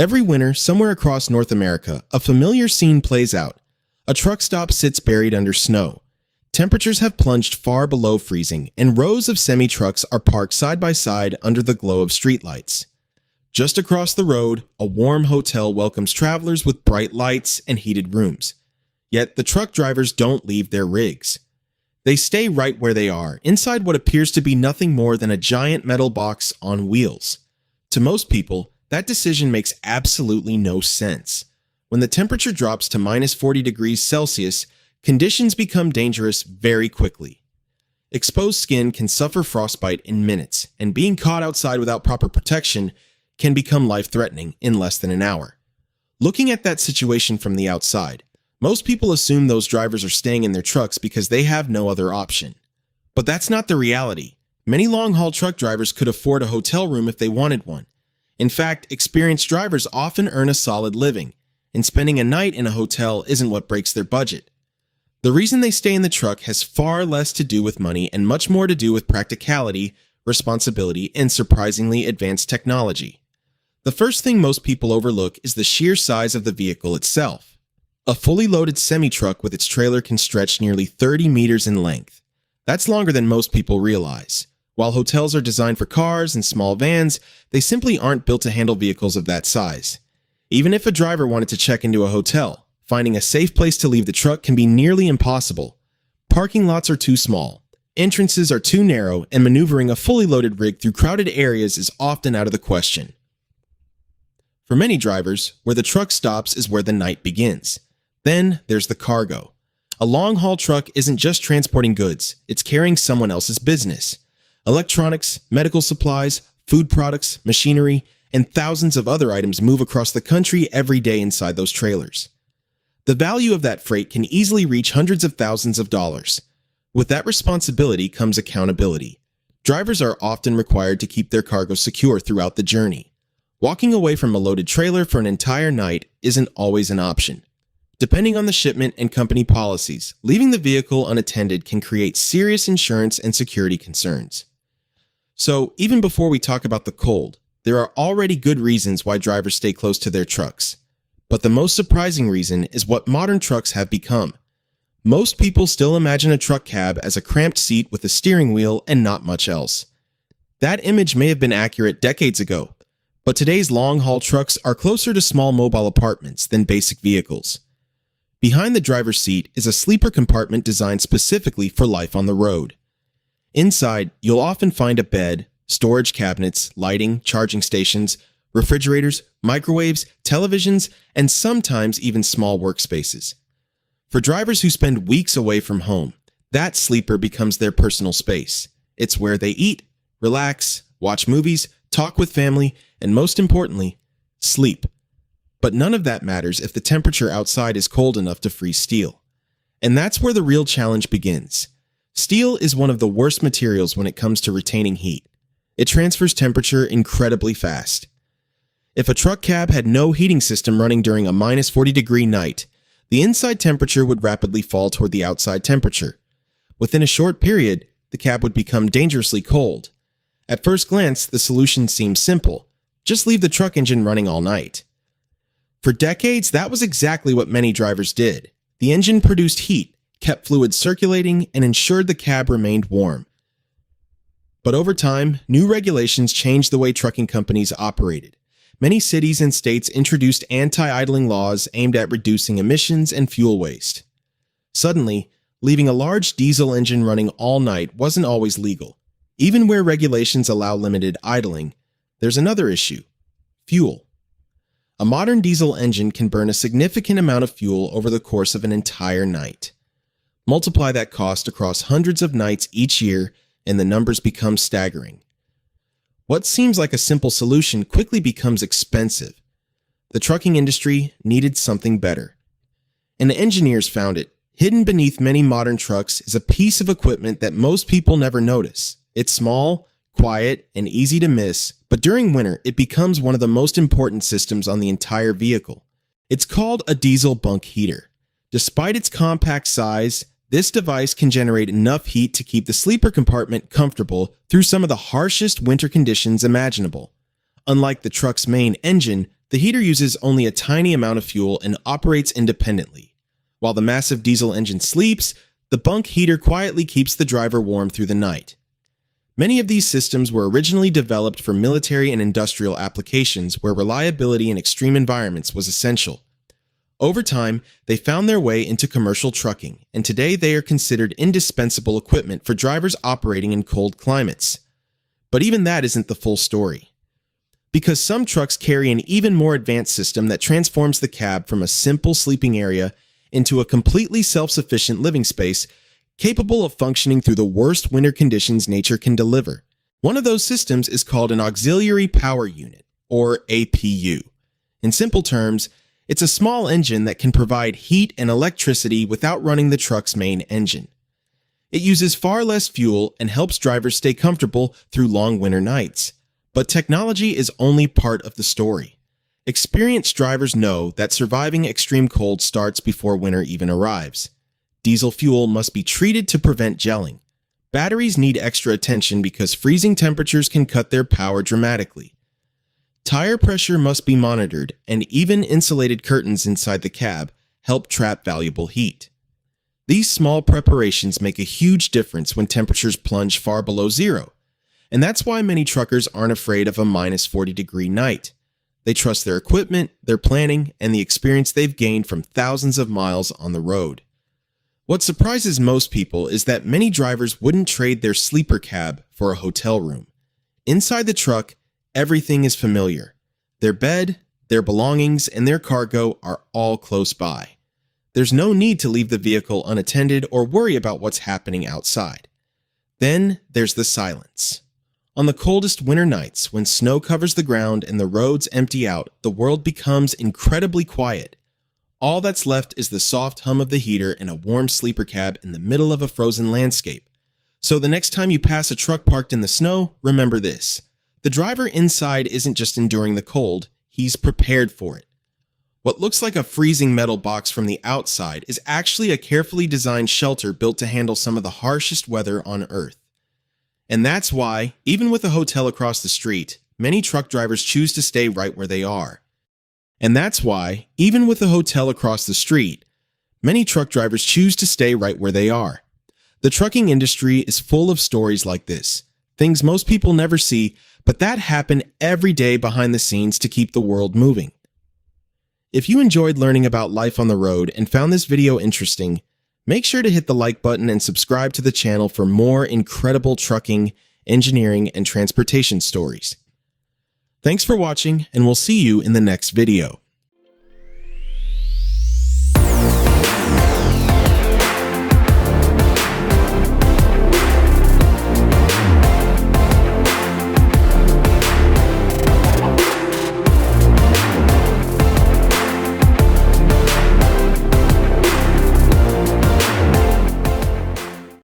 Every winter, somewhere across North America, a familiar scene plays out. A truck stop sits buried under snow. Temperatures have plunged far below freezing, and rows of semi-trucks are parked side by side under the glow of streetlights. Just across the road, a warm hotel welcomes travelers with bright lights and heated rooms. Yet the truck drivers don't leave their rigs. They stay right where they are, inside what appears to be nothing more than a giant metal box on wheels. To most people, that decision makes absolutely no sense. When the temperature drops to minus 40 degrees Celsius, conditions become dangerous very quickly. Exposed skin can suffer frostbite in minutes, and being caught outside without proper protection can become life-threatening in less than an hour. Looking at that situation from the outside, most people assume those drivers are staying in their trucks because they have no other option. But that's not the reality. Many long-haul truck drivers could afford a hotel room if they wanted one. In fact, experienced drivers often earn a solid living, and spending a night in a hotel isn't what breaks their budget. The reason they stay in the truck has far less to do with money and much more to do with practicality, responsibility, and surprisingly advanced technology. The first thing most people overlook is the sheer size of the vehicle itself. A fully loaded semi-truck with its trailer can stretch nearly 30 meters in length. That's longer than most people realize. While hotels are designed for cars and small vans, they simply aren't built to handle vehicles of that size. Even if a driver wanted to check into a hotel, finding a safe place to leave the truck can be nearly impossible. Parking lots are too small, entrances are too narrow, and maneuvering a fully loaded rig through crowded areas is often out of the question. For many drivers, where the truck stops is where the night begins. Then there's the cargo. A long-haul truck isn't just transporting goods, it's carrying someone else's business. Electronics, medical supplies, food products, machinery, and thousands of other items move across the country every day inside those trailers. The value of that freight can easily reach hundreds of thousands of dollars. With that responsibility comes accountability. Drivers are often required to keep their cargo secure throughout the journey. Walking away from a loaded trailer for an entire night isn't always an option. Depending on the shipment and company policies, leaving the vehicle unattended can create serious insurance and security concerns. So, even before we talk about the cold, there are already good reasons why drivers stay close to their trucks. But the most surprising reason is what modern trucks have become. Most people still imagine a truck cab as a cramped seat with a steering wheel and not much else. That image may have been accurate decades ago, but today's long-haul trucks are closer to small mobile apartments than basic vehicles. Behind the driver's seat is a sleeper compartment designed specifically for life on the road. Inside, you'll often find a bed, storage cabinets, lighting, charging stations, refrigerators, microwaves, televisions, and sometimes even small workspaces. For drivers who spend weeks away from home, that sleeper becomes their personal space. It's where they eat, relax, watch movies, talk with family, and most importantly, sleep. But none of that matters if the temperature outside is cold enough to freeze steel. And that's where the real challenge begins. Steel is one of the worst materials when it comes to retaining heat. It transfers temperature incredibly fast. If a truck cab had no heating system running during a minus 40-degree night, the inside temperature would rapidly fall toward the outside temperature. Within a short period, the cab would become dangerously cold. At first glance, the solution seems simple. Just leave the truck engine running all night. For decades, that was exactly what many drivers did. The engine produced heat, kept fluids circulating, and ensured the cab remained warm. But over time, new regulations changed the way trucking companies operated. Many cities and states introduced anti-idling laws aimed at reducing emissions and fuel waste. Suddenly, leaving a large diesel engine running all night wasn't always legal. Even where regulations allow limited idling, there's another issue: fuel. A modern diesel engine can burn a significant amount of fuel over the course of an entire night. Multiply that cost across hundreds of nights each year, and the numbers become staggering. What seems like a simple solution quickly becomes expensive. The trucking industry needed something better. And the engineers found it. Hidden beneath many modern trucks is a piece of equipment that most people never notice. It's small, quiet, and easy to miss, but during winter, it becomes one of the most important systems on the entire vehicle. It's called a diesel bunk heater. Despite its compact size, this device can generate enough heat to keep the sleeper compartment comfortable through some of the harshest winter conditions imaginable. Unlike the truck's main engine, The heater uses only a tiny amount of fuel and operates independently. While the massive diesel engine sleeps, the bunk heater quietly keeps the driver warm through the night. Many of these systems were originally developed for military and industrial applications where reliability in extreme environments was essential. Over time, they found their way into commercial trucking, and today they are considered indispensable equipment for drivers operating in cold climates. But even that isn't the full story. Because some trucks carry an even more advanced system that transforms the cab from a simple sleeping area into a completely self-sufficient living space capable of functioning through the worst winter conditions nature can deliver. One of those systems is called an auxiliary power unit, or APU. In simple terms, it's a small engine that can provide heat and electricity without running the truck's main engine. It uses far less fuel and helps drivers stay comfortable through long winter nights. But technology is only part of the story. Experienced drivers know that surviving extreme cold starts before winter even arrives. Diesel fuel must be treated to prevent gelling. Batteries need extra attention because freezing temperatures can cut their power dramatically. Tire pressure must be monitored, and even insulated curtains inside the cab help trap valuable heat. These small preparations make a huge difference when temperatures plunge far below zero, and that's why many truckers aren't afraid of a minus 40-degree night. They trust their equipment, their planning, and the experience they've gained from thousands of miles on the road. What surprises most people is that many drivers wouldn't trade their sleeper cab for a hotel room. Inside the truck, everything is familiar. Their bed, their belongings, and their cargo are all close by. There's no need to leave the vehicle unattended or worry about what's happening outside. Then there's the silence. On the coldest winter nights, when snow covers the ground and the roads empty out, the world becomes incredibly quiet. All that's left is the soft hum of the heater and a warm sleeper cab in the middle of a frozen landscape. So the next time you pass a truck parked in the snow, remember this. The driver inside isn't just enduring the cold, he's prepared for it. What looks like a freezing metal box from the outside is actually a carefully designed shelter built to handle some of the harshest weather on Earth. And that's why, even with a hotel across the street, many truck drivers choose to stay right where they are. The trucking industry is full of stories like this, things most people never see, but that happen every day behind the scenes to keep the world moving. If you enjoyed learning about life on the road and found this video interesting, make sure to hit the like button and subscribe to the channel for more incredible trucking, engineering, and transportation stories. Thanks for watching, and we'll see you in the next video.